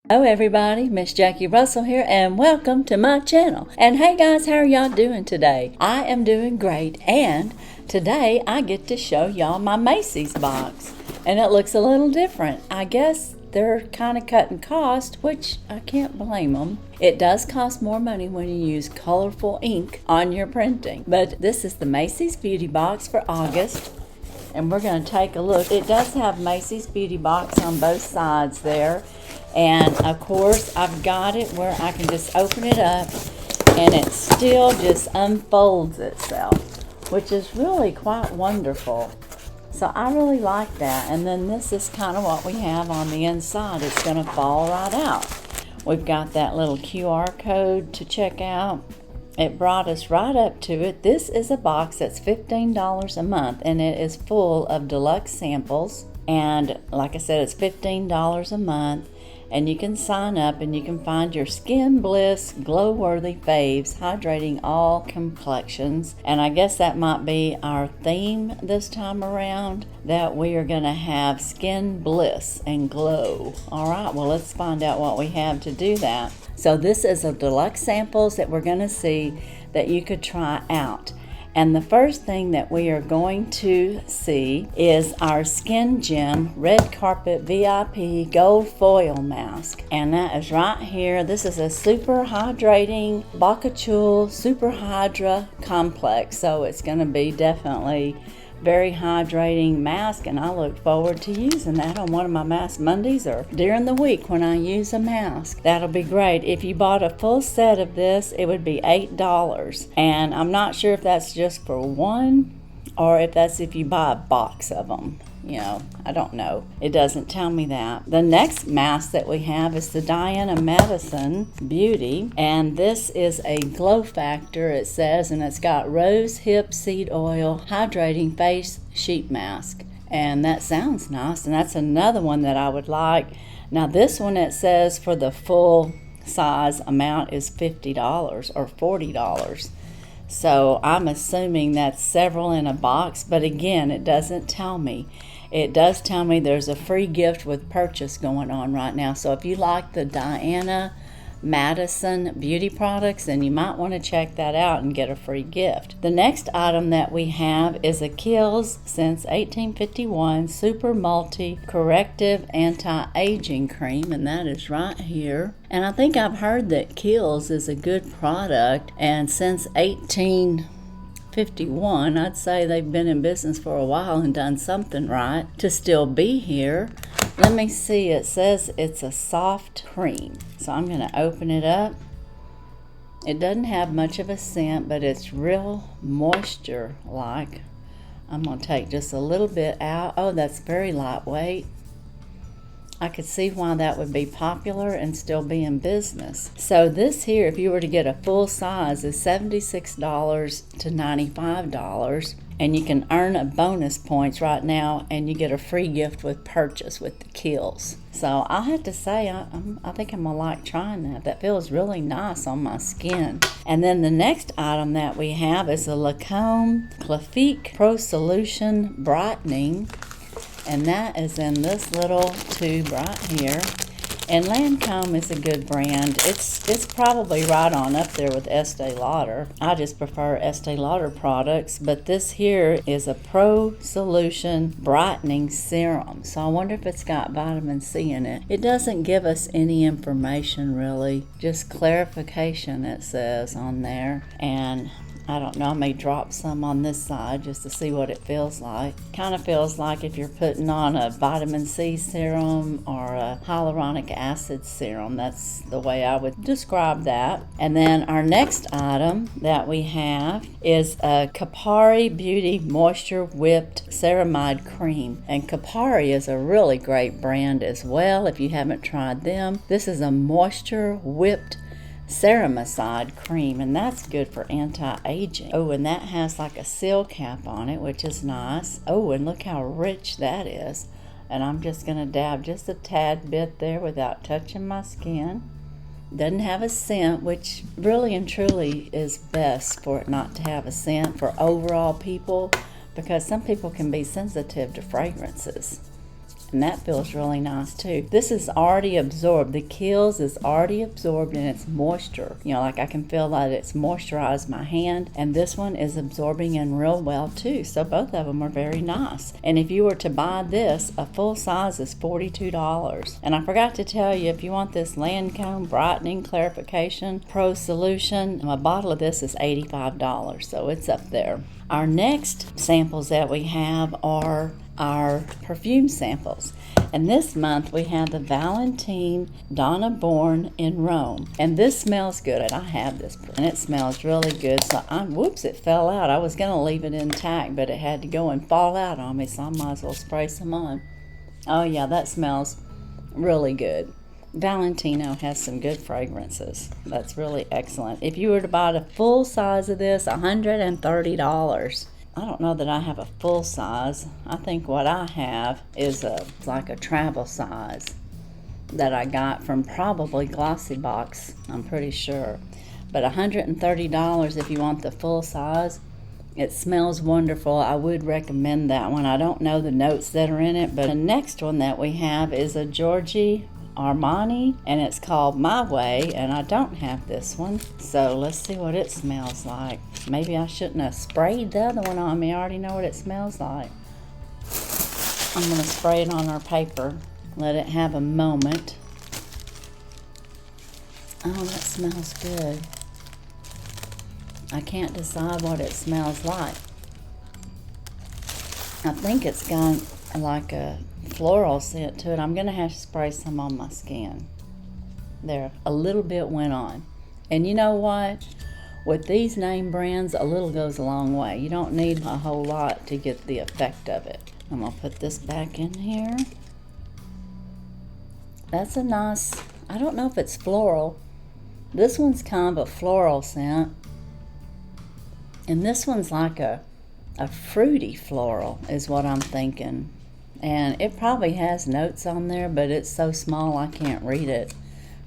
Hello everybody, Miss Jackie Russell here and welcome to my channel. And hey guys, how are y'all doing today? I am doing great, and today I get to show y'all my Macy's box. And it looks a little different. I guess they're kind of cutting cost, which I can't blame them. It does cost more money when you use colorful ink on your printing. But this is the Macy's Beauty Box for August. And we're going to take a look. It does have Macy's Beauty Box on both sides there. And of course, I've got it where I can just open it up and it still just unfolds itself, which is really quite wonderful. So I really like that. And then this is kind of what we have on the inside. It's going to fall right out. We've got that little QR code to check out. It brought us right up to it. This is a box that's $15 a month, and it is full of deluxe samples. And like I said, it's $15 a month. And you can sign up and you can find your Skin Bliss glow-worthy faves, hydrating all complexions. And I guess that might be our theme this time around, that we are going to have Skin Bliss and glow. All right, well, let's find out what we have to do that. So this is a deluxe samples that we're going to see that you could try out. And the first thing that we are going to see is our Skin Gem Red Carpet VIP Gold Foil Mask. And that is right here. This is a super hydrating Bacachul Super Hydra Complex. So it's going to be definitely very hydrating mask, and I look forward to using that on one of my Mask Mondays or during the week when I use a mask. That'll be great. If you bought a full set of this, it would be $8, and I'm not sure if that's just for one or if that's if you buy a box of them. You know, I don't know. It doesn't tell me that. The next mask that we have is the Diana Madison Beauty, and this is a glow factor, it says, and it's got rose hip seed oil hydrating face sheet mask. And that sounds nice, and that's another one that I would like. Now this one, it says for the full size amount is $50 or $40. So I'm assuming that's several in a box, but again, it doesn't tell me. It does tell me there's a free gift with purchase going on right now. So if you like the Diana Madison beauty products, then you might want to check that out and get a free gift. The next item that we have is a Kiehl's since 1851 Super Multi Corrective Anti-Aging Cream, and that is right here. And I think I've heard that Kiehl's is a good product, and since 1851, I'd say they've been in business for a while and done something right to still be here. Let me see, it says it's a soft cream. So I'm going to open it up. It doesn't have much of a scent, but it's real moisture-like. I'm going to take just a little bit out. Oh, that's very lightweight. I could see why that would be popular and still be in business. So this here, if you were to get a full size, is $76 to $95. And you can earn a bonus points right now, and you get a free gift with purchase with the Kiehl's. So I'll have to say, I think I'm going to like trying that. That feels really nice on my skin. And then the next item that we have is a Lancome Classique Pro Solution Brightening. And that is in this little tube right here. And Lancome is a good brand. It's probably right on up there with Estee Lauder. I just prefer Estee Lauder products, but this here is a Pro Solution Brightening Serum. So I wonder if it's got vitamin C in it. It doesn't give us any information really, just clarification it says on there. And I don't know, I may drop some on this side just to see what it feels like. Kind of feels like if you're putting on a vitamin C serum or a hyaluronic acid serum. That's the way I would describe that. And then our next item that we have is a Kapari Beauty Moisture Whipped Ceramide Cream. And Kapari is a really great brand as well if you haven't tried them. This is a moisture whipped ceramide cream, and that's good for anti-aging. Oh, and that has like a seal cap on it, which is nice. Oh, and look how rich that is. And I'm just going to dab just a tad bit there without touching my skin. Doesn't have a scent, which really and truly is best for it not to have a scent for overall people, because some people can be sensitive to fragrances. And that feels really nice too. This is already absorbed. The Kiehl's is already absorbed in its moisture. You know, like I can feel that it's moisturized my hand. And this one is absorbing in real well too. So both of them are very nice. And if you were to buy this, a full size is $42. And I forgot to tell you, if you want this Lancome Brightening Clarification Pro Solution, a bottle of this is $85. So it's up there. Our next samples that we have are our perfume samples. And this month we have the Valentine Donna Born in Rome. And this smells good, and I have this, and it smells really good. So whoops, it fell out. I was going to leave it intact, but it had to go and fall out on me, so I might as well spray some on. Oh yeah, that smells really good. Valentino has some good fragrances. That's really excellent. If you were to buy the full size of this, $130. I don't know that I have a full size. I think what I have is like a travel size that I got from probably Glossy Box, I'm pretty sure. But $130 if you want the full size. It smells wonderful. I would recommend that one. I don't know the notes that are in it, but the next one that we have is a Giorgio Armani, and it's called My Way, and I don't have this one, so let's see what it smells like. Maybe I shouldn't have sprayed the other one on me. I already know what it smells like. I'm going to spray it on our paper, let it have a moment. Oh, that smells good. I can't decide what it smells like. I think it's got like a floral scent to it. I'm gonna have to spray some on my skin. There, a little bit went on. And you know what? With these name brands, a little goes a long way. You don't need a whole lot to get the effect of it. I'm gonna put this back in here. That's a nice, I don't know if it's floral. This one's kind of a floral scent. And this one's like a fruity floral is what I'm thinking. And it probably has notes on there, but it's so small I can't read it.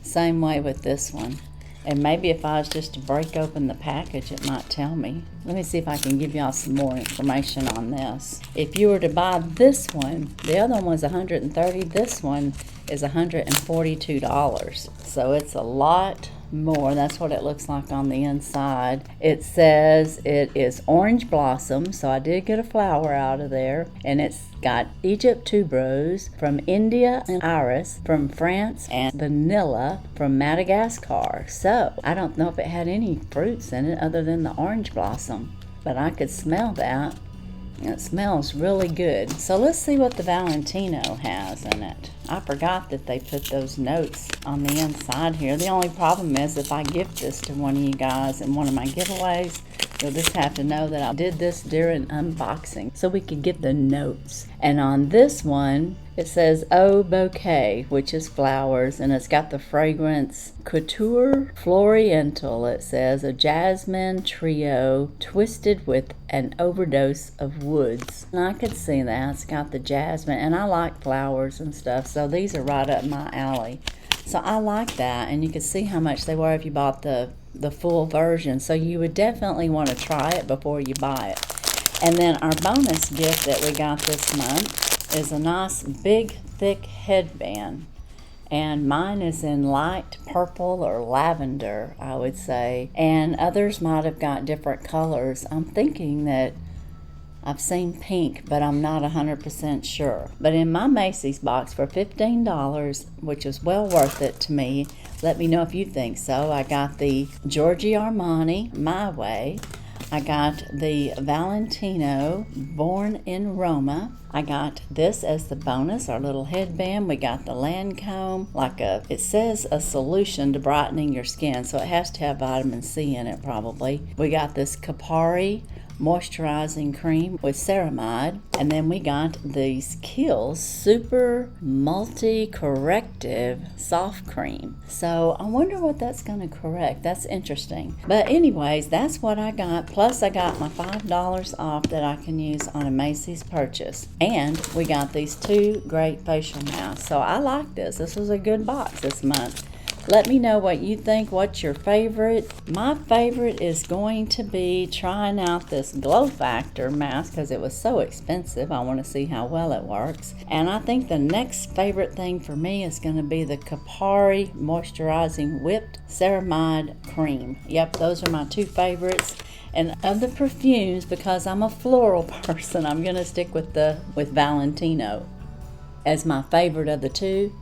Same way with this one. And maybe if I was just to break open the package, it might tell me. Let me see if I can give y'all some more information on this. If you were to buy this one, the other one was $130. This one is $142. So it's a lot more. That's what it looks like on the inside. It says it is orange blossom, so I did get a flower out of there, and it's got Egypt tuberose from India and iris from France and vanilla from Madagascar. So I don't know if it had any fruits in it other than the orange blossom, but I could smell that. It smells really good. So let's see what the Valentino has in it. I forgot that they put those notes on the inside here. The only problem is if I gift this to one of you guys in one of my giveaways, you'll just have to know that I did this during unboxing so we could get the notes. And on this one, it says Eau Bouquet, which is flowers, and it's got the fragrance Couture Floriental. It says a jasmine trio twisted with an overdose of woods. And I could see that. It's got the jasmine, and I like flowers and stuff, so these are right up my alley. So I like that, and you can see how much they were if you bought the full version. So you would definitely want to try it before you buy it. And then our bonus gift that we got this month is a nice big thick headband, and mine is in light purple or lavender, I would say, and others might have got different colors. I'm thinking that I've seen pink, but I'm not 100% sure. But in my Macy's box for $15, which is well worth it to me, let me know if you think so. I got the Giorgio Armani My Way. I got the Valentino Born in Roma. I got this as the bonus, our little headband. We got the Lancome, it says a solution to brightening your skin, so it has to have vitamin C in it probably. We got this Capari moisturizing cream with ceramide, and then we got these Kiehl's super multi-corrective soft cream. So I wonder what that's going to correct. That's interesting. But anyways, that's what I got. Plus I got my $5 off that I can use on a Macy's purchase. And we got these two great facial masks. So I like this. This was a good box this month. Let me know what you think. What's your favorite? My favorite is going to be trying out this Glow Factor mask because it was so expensive. I want to see how well it works. And I think the next favorite thing for me is going to be the Kapari Moisturizing Whipped Ceramide Cream. Yep, those are my two favorites. And of the perfumes, because I'm a floral person, I'm going to stick with Valentino as my favorite of the two.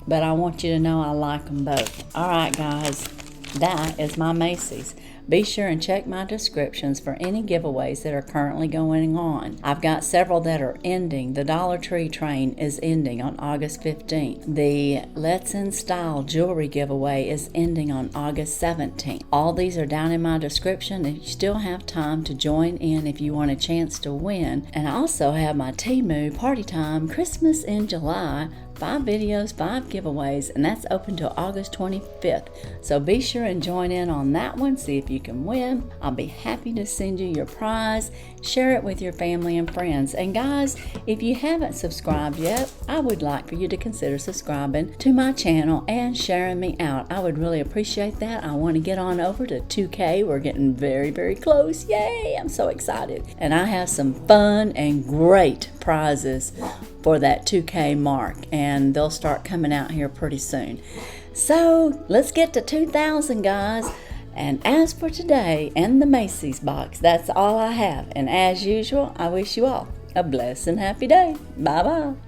But I want you to know I like them both. Alright guys, that is my Macy's. Be sure and check my descriptions for any giveaways that are currently going on. I've got several that are ending. The Dollar Tree train is ending on August 15th. The Let's In Style jewelry giveaway is ending on August 17th. All these are down in my description, and you still have time to join in if you want a chance to win. And I also have my Temu PartyTime Christmas in July 5 videos, 5 giveaways, and that's open till August 25th. So be sure and join in on that one, see if you can win. I'll be happy to send you your prize. Share it with your family and friends. And guys, if you haven't subscribed yet, I would like for you to consider subscribing to my channel and sharing me out. I would really appreciate that. I want to get on over to 2K. We're getting very, very close. Yay! I'm so excited. And I have some fun and great prizes for that 2K mark, and they'll start coming out here pretty soon. So let's get to 2,000 guys. And as for today and the Macy's box, that's all I have. And as usual, I wish you all a blessed and happy day. Bye bye.